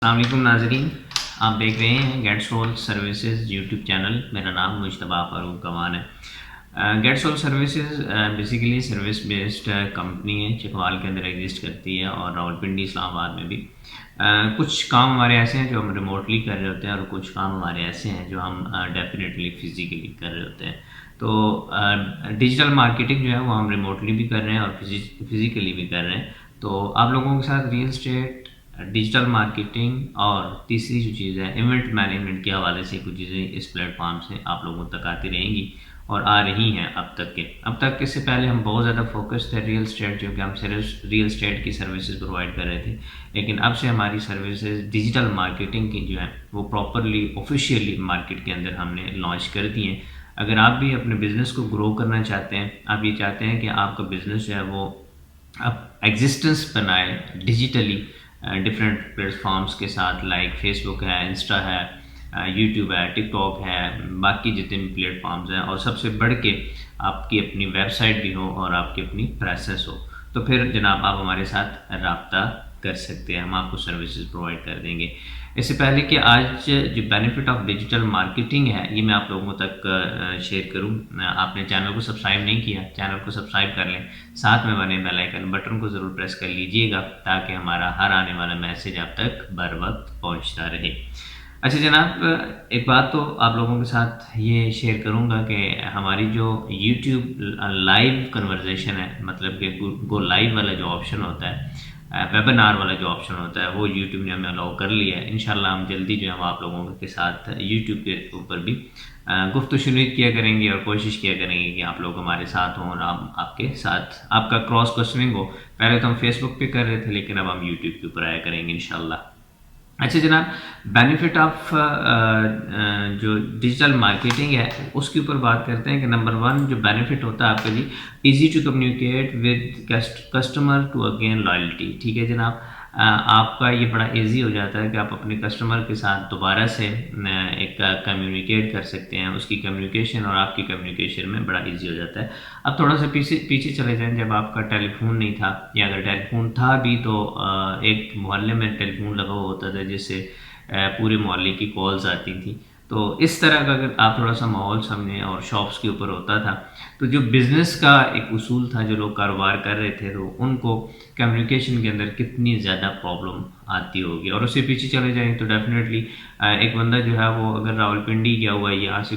السلام علیکم ناظرین، آپ دیکھ رہے ہیں get civil services YouTube channel. میرا نام مجتبیٰ فاروق کمان ہے۔ Get civil services basically service based company ہے، چکوال کے اندر ایگزسٹ کرتی ہے اور راولپنڈی اسلام آباد میں بھی۔ کچھ کام ہمارے ایسے ہیں جو ہم ریموٹلی کر رہے ہوتے ہیں اور کچھ کام ہمارے ایسے ہیں جو ہم ڈیفینیٹلی فزیکلی کر رہے ہوتے ہیں۔ تو ڈیجیٹل مارکیٹنگ جو ہے وہ ہم ریموٹلی بھی کر رہے ہیں اور فزیکلی بھی کر رہے ہیں۔ تو آپ لوگوں کے ساتھ ریئل اسٹیٹ، ڈیجیٹل مارکیٹنگ اور تیسری جو چیز ہے ایونٹ مینجمنٹ کے حوالے سے کچھ چیزیں اس پلیٹ فارم سے آپ لوگوں تک آتی رہیں گی اور آ رہی ہیں اب تک اس سے پہلے ہم بہت زیادہ فوکس تھے ریئل اسٹیٹ، جو کہ ہم صرف ریئل اسٹیٹ کی سروسز پرووائڈ کر رہے تھے، لیکن اب سے ہماری سروسز ڈیجیٹل مارکیٹنگ کی جو ہے وہ پراپرلی آفیشیلی مارکیٹ کے اندر ہم نے لانچ کر دی ہیں۔ اگر آپ بھی اپنے بزنس کو گرو کرنا چاہتے ہیں، آپ یہ چاہتے ہیں کہ آپ کا بزنس جو ہے وہ اب ایگزسٹنس بنائے ڈیجیٹلی ڈفرینٹ پلیٹ فارمس کے ساتھ، لائک فیس بک ہے، انسٹا ہے، یوٹیوب ہے، ٹک ٹاک ہے، باقی جتنے بھی پلیٹ فارمز ہیں، اور سب سے بڑھ کے آپ کی اپنی ویب سائٹ بھی ہو اور آپ کی اپنی پریسنس ہو، تو پھر جناب آپ ہمارے ساتھ رابطہ کر سکتے ہیں، ہم آپ کو سروسز پرووائڈ کر دیں گے۔ اس سے پہلے کہ آج جو بینیفٹ آف ڈیجیٹل مارکیٹنگ ہے یہ میں آپ لوگوں تک شیئر کروں، آپ نے چینل کو سبسکرائب نہیں کیا، چینل کو سبسکرائب کر لیں، ساتھ میں بنے بیل آئیکن بٹن کو ضرور پریس کر لیجئے گا تاکہ ہمارا ہر آنے والا میسج آپ تک بر وقت پہنچتا رہے۔ اچھا جناب، ایک بات تو آپ لوگوں کے ساتھ یہ شیئر کروں گا کہ ہماری جو یوٹیوب لائیو کنورزیشن ہے، مطلب کہ گو لائیو والا جو آپشن ہوتا ہے، ویبنار والا جو آپشن ہوتا ہے، وہ یوٹیوب نے ہمیں الاؤ کر لیا ہے۔ انشاءاللہ ہم جلدی جو ہے وہ آپ لوگوں کے ساتھ یوٹیوب کے اوپر بھی گفت و شنید کیا کریں گے اور کوشش کیا کریں گے کہ آپ لوگ ہمارے ساتھ ہوں اور آپ کے ساتھ آپ کا کراس کوسچننگ ہو۔ پہلے تو ہم فیس بک پہ کر رہے تھے لیکن اب ہم یوٹیوب کے اوپر آیا کریں گے انشاءاللہ۔ اچھا جناب، بینیفٹ آف جو ڈیجیٹل مارکیٹنگ ہے اس کے اوپر بات کرتے ہیں کہ نمبر 1 جو بینیفٹ ہوتا ہے آپ کے لیے، easy to communicate with customer to again loyalty. ٹھیک ہے جناب، آپ کا یہ بڑا ایزی ہو جاتا ہے کہ آپ اپنے کسٹمر کے ساتھ دوبارہ سے ایک کمیونیکیٹ کر سکتے ہیں، اس کی کمیونیکیشن اور آپ کی کمیونیکیشن میں بڑا ایزی ہو جاتا ہے۔ اب تھوڑا سا پیچھے چلے جائیں، جب آپ کا ٹیلی فون نہیں تھا، یا اگر ٹیلی فون تھا بھی تو ایک محلے میں ٹیلی فون لگا ہوا ہوتا تھا جس سے پورے محلے کی کالز آتی تھیں۔ تو اس طرح کا اگر آپ تھوڑا سا ماحول سمجھیں اور شاپس کے اوپر ہوتا تھا، تو جو بزنس کا ایک اصول تھا، جو لوگ کاروبار کر رہے تھے تو ان کو کمیونیکیشن کے اندر کتنی زیادہ پرابلم آتی ہوگی۔ اور اس سے پیچھے چلے جائیں تو ڈیفینیٹلی ایک بندہ جو ہے وہ اگر راولپنڈی گیا ہوا ہے یہاں سے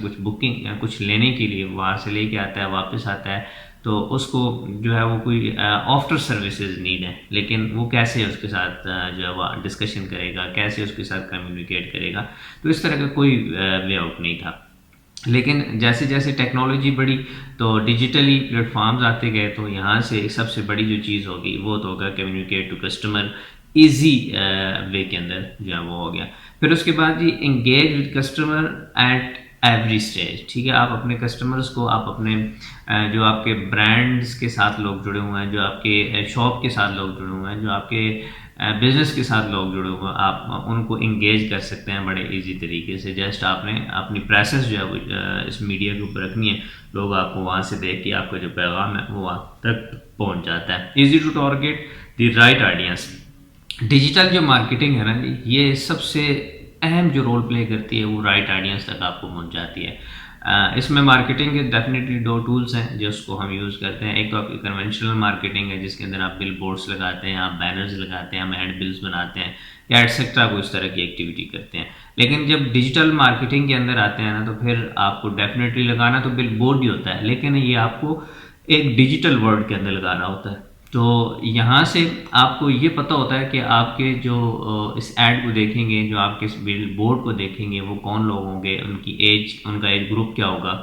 کچھ لینے کے لیے، وہاں سے لے کے آتا ہے، واپس آتا ہے، تو اس کو جو ہے وہ کوئی آفٹر سروسز نیڈ ہے، لیکن وہ کیسے اس کے ساتھ جو ہے وہ ڈسکشن کرے گا، کیسے اس کے ساتھ کمیونیکیٹ کرے گا، تو اس طرح کا کوئی وے آؤٹ نہیں تھا۔ لیکن جیسے جیسے ٹیکنالوجی بڑھی تو ڈیجیٹلی پلیٹ فارمز آتے گئے، تو یہاں سے سب سے بڑی جو چیز ہوگی وہ تو ہوگا communicate to customer easy way کے اندر جو ہے وہ ہو گیا۔ پھر اس کے بعد جی engage with customer at every stage. ٹھیک ہے، آپ اپنے کسٹمرز کو، آپ اپنے جو آپ کے برانڈز کے ساتھ لوگ جڑے ہوئے ہیں، جو آپ کے شاپ کے ساتھ لوگ جڑے ہوئے ہیں، جو آپ کے بزنس کے ساتھ لوگ جڑے ہوئے ہیں، آپ ان کو انگیج کر سکتے ہیں بڑے ایزی طریقے سے۔ جسٹ آپ نے اپنی پریسنس جو ہے وہ اس میڈیا کے اوپر رکھنی ہے، لوگ آپ کو وہاں سے دیکھ کے آپ کا جو پیغام ہے وہ آپ تک پہنچ جاتا ہے۔ Easy to target the right audience. Digital جو مارکیٹنگ ہے نا، یہ سب سے اہم جو رول پلے کرتی ہے وہ رائٹ آڈینس تک آپ کو پہنچ جاتی ہے۔ اس میں مارکیٹنگ کے ڈیفینیٹلی 2 ٹولس ہیں جس کو ہم یوز کرتے ہیں۔ ایک تو آپ کی کنونشنل مارکیٹنگ ہے جس کے اندر آپ بل بورڈس لگاتے ہیں، آپ بینرز لگاتے ہیں، ہم ایڈ بلز بناتے ہیں یا ایٹسیکٹرا کو اس طرح کی ایکٹیویٹی کرتے ہیں۔ لیکن جب ڈیجیٹل مارکیٹنگ کے اندر آتے ہیں نا، تو پھر آپ کو ڈیفینیٹلی لگانا تو بل بورڈ ہی ہوتا ہے، لیکن یہ آپ کو ایک ڈیجیٹل ورلڈ کے اندر لگانا ہوتا ہے۔ تو یہاں سے آپ کو یہ پتہ ہوتا ہے کہ آپ کے جو اس ایڈ کو دیکھیں گے، جو آپ کے اس بل بورڈ کو دیکھیں گے، وہ کون لوگ ہوں گے، ان کی ایج، ان کا ایج گروپ کیا ہوگا،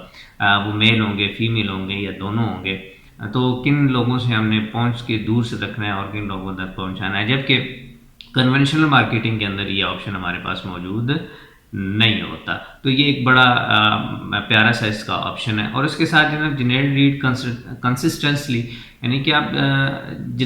وہ میل ہوں گے، فیمیل ہوں گے یا دونوں ہوں گے، تو کن لوگوں سے ہم نے پہنچ کے دور سے رکھنا ہے اور کن لوگوں تک پہنچانا ہے، جبکہ کنونشنل مارکیٹنگ کے اندر یہ آپشن ہمارے پاس موجود نہیں ہوتا۔ تو یہ ایک بڑا پیارا سا اس کا آپشن ہے۔ اور اس کے ساتھ جنریٹ لیڈ کنسسٹنسلی، یعنی کہ آپ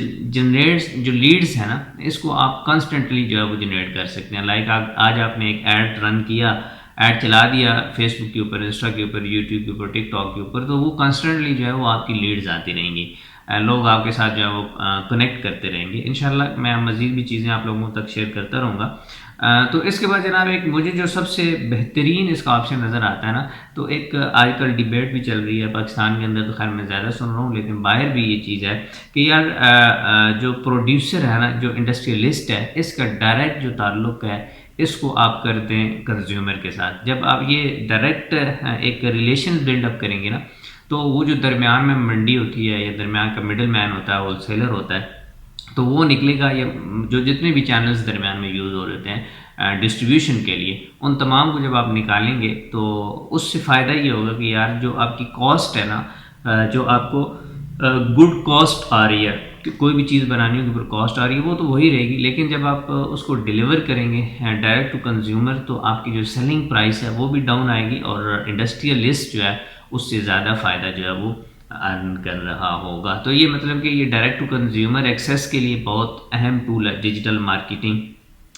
جو لیڈز ہیں نا، اس کو آپ کنسٹنٹلی جو ہے وہ جنریٹ کر سکتے ہیں۔ لائک آج آپ نے ایک ایڈ رن کیا، ایڈ چلا دیا فیس بک کے اوپر، انسٹا کے اوپر، یوٹیوب کے اوپر، ٹک ٹاک کے اوپر، تو وہ کنسٹنٹلی جو ہے وہ آپ کی لیڈز آتی رہیں گی، لوگ آپ کے ساتھ جو ہے وہ کنیکٹ کرتے رہیں گے۔ انشاءاللہ میں مزید بھی چیزیں آپ لوگوں تک شیئر کرتا رہوں گا۔ تو اس کے بعد جناب ایک مجھے جو سب سے بہترین اس کا آپشن نظر آتا ہے نا، تو ایک آج کل ڈیبیٹ بھی چل رہی ہے پاکستان کے اندر، تو خیر میں زیادہ سن رہا ہوں لیکن باہر بھی یہ چیز ہے کہ یار جو پروڈیوسر ہے نا، جو انڈسٹریلسٹ ہے، اس کا ڈائریکٹ جو تعلق ہے اس کو آپ کرتے ہیں کنزیومر کے ساتھ. جب آپ یہ ڈائریکٹ ایک ریلیشن بلڈ اپ کریں گے نا، تو وہ جو درمیان میں منڈی ہوتی ہے یا درمیان کا مڈل مین ہوتا ہے، ہول سیلر ہوتا ہے، تو وہ نکلے گا، یا جو جتنے بھی چینلز درمیان میں یوز ہو رہے ہیں ڈسٹریبیوشن کے لیے، ان تمام کو جب آپ نکالیں گے تو اس سے فائدہ یہ ہوگا کہ یار جو آپ کی کاسٹ ہے نا، جو آپ کو گڈ کاسٹ آ رہی ہے، کہ کوئی بھی چیز بنانی ہوگی پر کاسٹ آ رہی ہے وہ تو وہی رہے گی، لیکن جب آپ اس کو ڈیلیور کریں گے ڈائریکٹ ٹو کنزیومر، تو آپ کی جو سیلنگ پرائس ہے وہ بھی ڈاؤن آئے گی، اور انڈسٹریلسٹ جو ہے اس سے زیادہ فائدہ جو ہے وہ ارن کر رہا ہوگا. تو یہ مطلب کہ یہ ڈائریکٹ ٹو کنزیومر ایکسیس کے لیے بہت اہم ٹول ہے ڈیجیٹل مارکیٹنگ.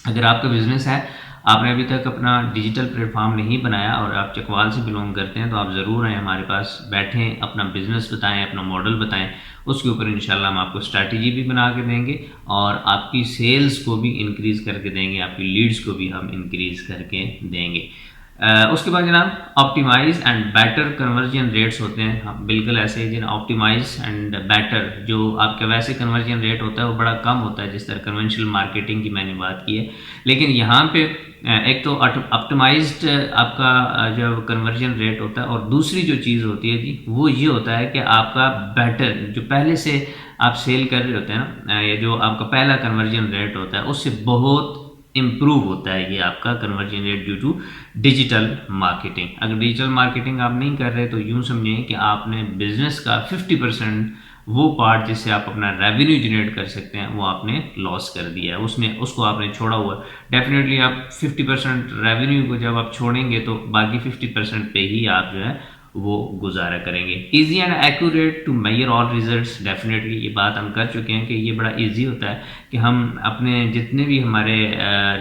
اگر آپ کا بزنس ہے، آپ نے ابھی تک اپنا ڈیجیٹل پلیٹ فارم نہیں بنایا اور آپ چکوال سے بلونگ کرتے ہیں، تو آپ ضرور آئیں ہمارے پاس، بیٹھیں، اپنا بزنس بتائیں، اپنا ماڈل بتائیں، اس کے اوپر انشاءاللہ ہم آپ کو اسٹریٹجی بھی بنا کے دیں گے، اور آپ کی سیلز کو بھی انکریز کر کے دیں گے، آپ کی لیڈز کو بھی ہم انکریز کر کے دیں گے. اس کے بعد جناب optimize and better conversion rates ہوتے ہیں. بالکل ایسے ہی آپٹیمائز اینڈ بیٹر، جو آپ کا ویسے کنورژن ریٹ ہوتا ہے وہ بڑا کم ہوتا ہے، جس طرح کنونشنل مارکیٹنگ کی میں نے بات کی ہے، لیکن یہاں پہ ایک تو آپٹیمائزڈ آپ کا جو کنورژن ریٹ ہوتا ہے، اور دوسری جو چیز ہوتی ہے جی وہ یہ ہوتا ہے کہ آپ کا بیٹر، جو پہلے سے آپ سیل کر رہے ہوتے ہیں نا، یا جو آپ کا پہلا کنورژن ریٹ ہوتا ہے اس سے بہت امپروو ہوتا ہے یہ آپ کا conversion rate due to digital marketing. اگر ڈیجیٹل مارکیٹنگ آپ نہیں کر رہے تو یوں سمجھیں کہ آپ نے بزنس کا 50% وہ پارٹ جس سے آپ اپنا ریونیو جنریٹ کر سکتے ہیں وہ آپ نے لاس کر دیا ہے، اس کو آپ نے چھوڑا ہوا ہے. ڈیفینیٹلی آپ 50% ریونیو کو جب آپ چھوڑیں گے تو باقی 50% پہ ہی آپ جو ہے وہ گزارا کریں گے. Easy and accurate to measure all results, definitely یہ بات ہم کر چکے ہیں کہ یہ بڑا ایزی ہوتا ہے کہ ہم اپنے جتنے بھی ہمارے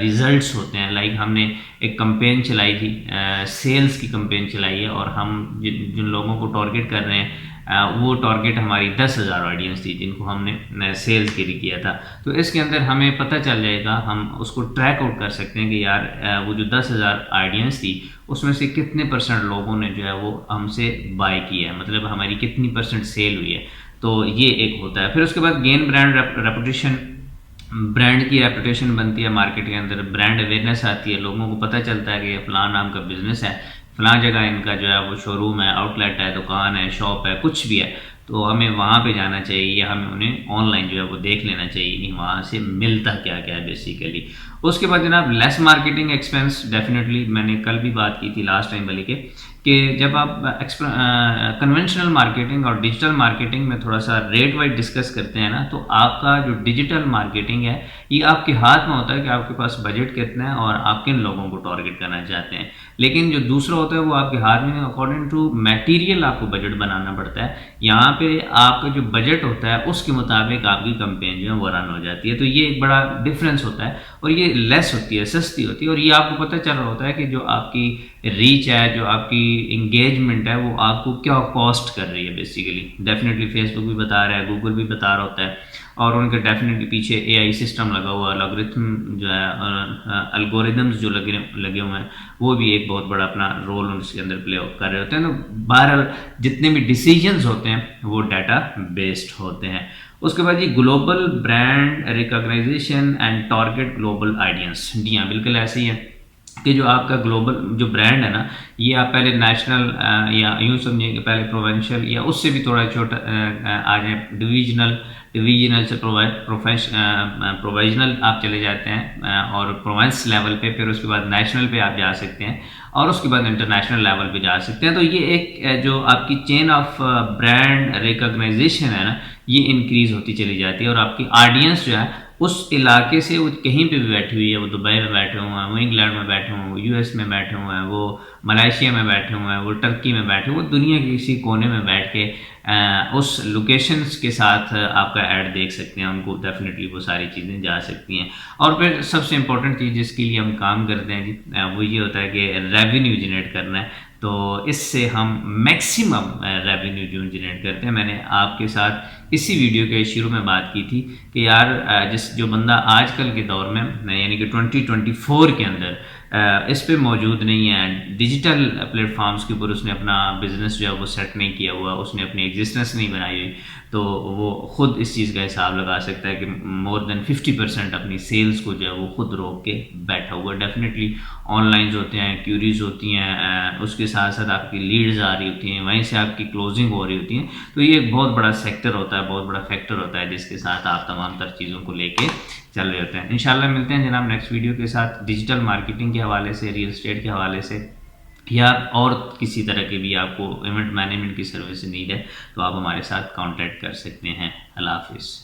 ریزلٹس ہوتے ہیں، لائک ہم نے ایک کمپین چلائی تھی، سیلز کی کمپین چلائی ہے، اور ہم جن لوگوں کو ٹارگیٹ کر رہے ہیں وہ ٹارگیٹ ہماری 10,000 آڈینس تھی جن کو ہم نے سیلز کے لیے کیا تھا. تو اس کے اندر ہمیں پتہ چل جائے گا، ہم اس کو ٹریک آؤٹ کر سکتے ہیں کہ یار وہ جو 10,000 آڈینس تھی اس میں سے کتنے % لوگوں نے جو ہے وہ ہم سے بائی کیا ہے، مطلب ہماری کتنی % سیل ہوئی ہے. تو یہ ایک ہوتا ہے. پھر اس کے بعد گین برانڈ ریپوٹیشن، برانڈ کی ریپوٹیشن بنتی ہے مارکیٹ کے اندر، برانڈ اویئرنیس آتی ہے، لوگوں کو پتہ چلتا ہے کہ یہ فلاں نام کا بزنس ہے، فلاں جگہ ان کا جو ہے وہ شو روم ہے، آؤٹ لیٹ ہے، دکان ہے، شاپ ہے، کچھ بھی ہے، تو ہمیں وہاں پہ جانا چاہیے، یا ہمیں انہیں آن لائن جو ہے وہ دیکھ لینا چاہیے وہاں سے ملتا کیا کیا ہے بیسیکلی. اس کے بعد جناب لیس مارکیٹنگ ایکسپینس، ڈیفینیٹلی میں نے کل بھی بات کی تھی لاسٹ ٹائم والی کہ جب آپ کنونشنل مارکیٹنگ اور ڈیجیٹل مارکیٹنگ میں تھوڑا سا ریٹ وائز ڈسکس کرتے ہیں نا، تو آپ کا جو ڈیجیٹل مارکیٹنگ ہے یہ آپ کے ہاتھ میں ہوتا ہے کہ آپ کے پاس بجٹ کتنا ہے اور آپ کن لوگوں کو ٹارگیٹ کرنا چاہتے ہیں. لیکن جو دوسرا ہوتا ہے وہ آپ کے ہاتھ میں اکارڈنگ ٹو میٹیریل آپ کو بجٹ بنانا پڑتا ہے. یہاں پہ آپ کا جو بجٹ ہوتا ہے اس کے مطابق آپ کی کمپین جو ہے وہ رن ہو جاتی ہے. تو یہ ایک بڑا ڈفرینس ہوتا ہے، اور یہ لیس ہوتی ہے، سستی ہوتی ہے، اور یہ آپ کو پتہ چل رہا ہوتا ہے کہ جو آپ کی ریچ ہے، جو آپ کی انگیجمنٹ ہے، وہ آپ کو کیا کاسٹ کر رہی ہے بیسیکلی. ڈیفینیٹلی فیس بک بھی بتا رہا ہے، گوگل بھی بتا رہا ہوتا ہے، اور ان کے ڈیفینیٹلی پیچھے اے آئی سسٹم لگا ہوا ہے، الگورتھم جو ہے، الگوریدمز جو لگے ہوئے ہیں، وہ بھی ایک بہت بڑا اپنا رول اس کے اندر پلے کر رہے ہوتے ہیں. تو بہرحال جتنے بھی ڈیسیجنز ہوتے ہیں وہ ڈیٹا بیسڈ ہوتے ہیں. اس کے بعد یہ global brand recognition and target global audience. جی ہاں، بالکل ایسے ہی ہے کہ جو آپ کا گلوبل جو برانڈ ہے نا، یہ آپ پہلے نیشنل یا یوں سمجھیں کہ پہلے پروونشل یا اس سے بھی تھوڑا چھوٹا آ جائیں، ڈویژنل سے پروویژنل آپ چلے جاتے ہیں، اور پروونس لیول پہ، پھر اس کے بعد نیشنل پہ آپ جا سکتے ہیں، اور اس کے بعد انٹرنیشنل لیول پہ جا سکتے ہیں. تو یہ ایک جو آپ کی چین آف برانڈ ریکگنائزیشن ہے نا، یہ انکریز ہوتی چلی جاتی ہے، اور آپ کی آڈینس جو ہے اس علاقے سے وہ کہیں پہ بھی بیٹھی ہوئی ہے، وہ دبئی میں بیٹھے ہوئے ہیں، وہ انگلینڈ میں بیٹھے ہوئے ہیں، وہ US میں بیٹھے ہوئے ہیں، وہ ملائیشیا میں بیٹھے ہوئے ہیں، وہ ٹرکی میں بیٹھے ہوئے ہیں، وہ دنیا کے کسی کونے میں بیٹھ کے اس لوکیشنز کے ساتھ آپ کا ایڈ دیکھ سکتے ہیں. ان کو ڈیفینیٹلی وہ ساری چیزیں جا سکتی ہیں. اور پھر سب سے امپورٹنٹ چیز جس کے لیے ہم کام کرتے ہیں جی، وہ یہ ہوتا ہے کہ ریونیو جنریٹ کرنا ہے. تو اس سے ہم میکسیمم ریونیو جو جنریٹ کرتے ہیں. میں نے آپ کے ساتھ اسی ویڈیو کے شروع میں بات کی تھی کہ یار جو بندہ آج کل کے دور میں یعنی کہ 2024 کے اندر اس پہ موجود نہیں ہے, ڈیجیٹل پلیٹ فارمز کے اوپر اس نے اپنا بزنس جو ہے وہ سیٹ نہیں کیا ہوا, اس نے اپنی ایگزسٹنس نہیں بنائی ہوئی, تو وہ خود اس چیز کا حساب لگا سکتا ہے کہ مور دین 50% اپنی سیلز کو جو ہے وہ خود روک کے بیٹھا ہوا. ڈیفینیٹلی آن لائنز ہوتے ہیں, کیوریز ہوتی ہیں, اس کے ساتھ ساتھ آپ کی لیڈز آ رہی ہوتی ہیں, وہیں سے آپ کی کلوزنگ ہو رہی ہوتی ہیں. تو یہ ایک بہت بڑا سیکٹر ہوتا ہے, بہت بڑا فیکٹر ہوتا ہے جس کے ساتھ آپ تمام تر چیزوں کو لے کے چل رہے ہوتے ہیں. انشاءاللہ ملتے ہیں جناب نیکسٹ ویڈیو کے ساتھ, ڈیجیٹل مارکیٹنگ کے حوالے سے, ریئل اسٹیٹ کے حوالے سے, یا اور کسی طرح کی بھی آپ کو ایونٹ مینجمنٹ کی سروس نیڈ ہے تو آپ ہمارے ساتھ کانٹیکٹ کر سکتے ہیں. اللہ حافظ.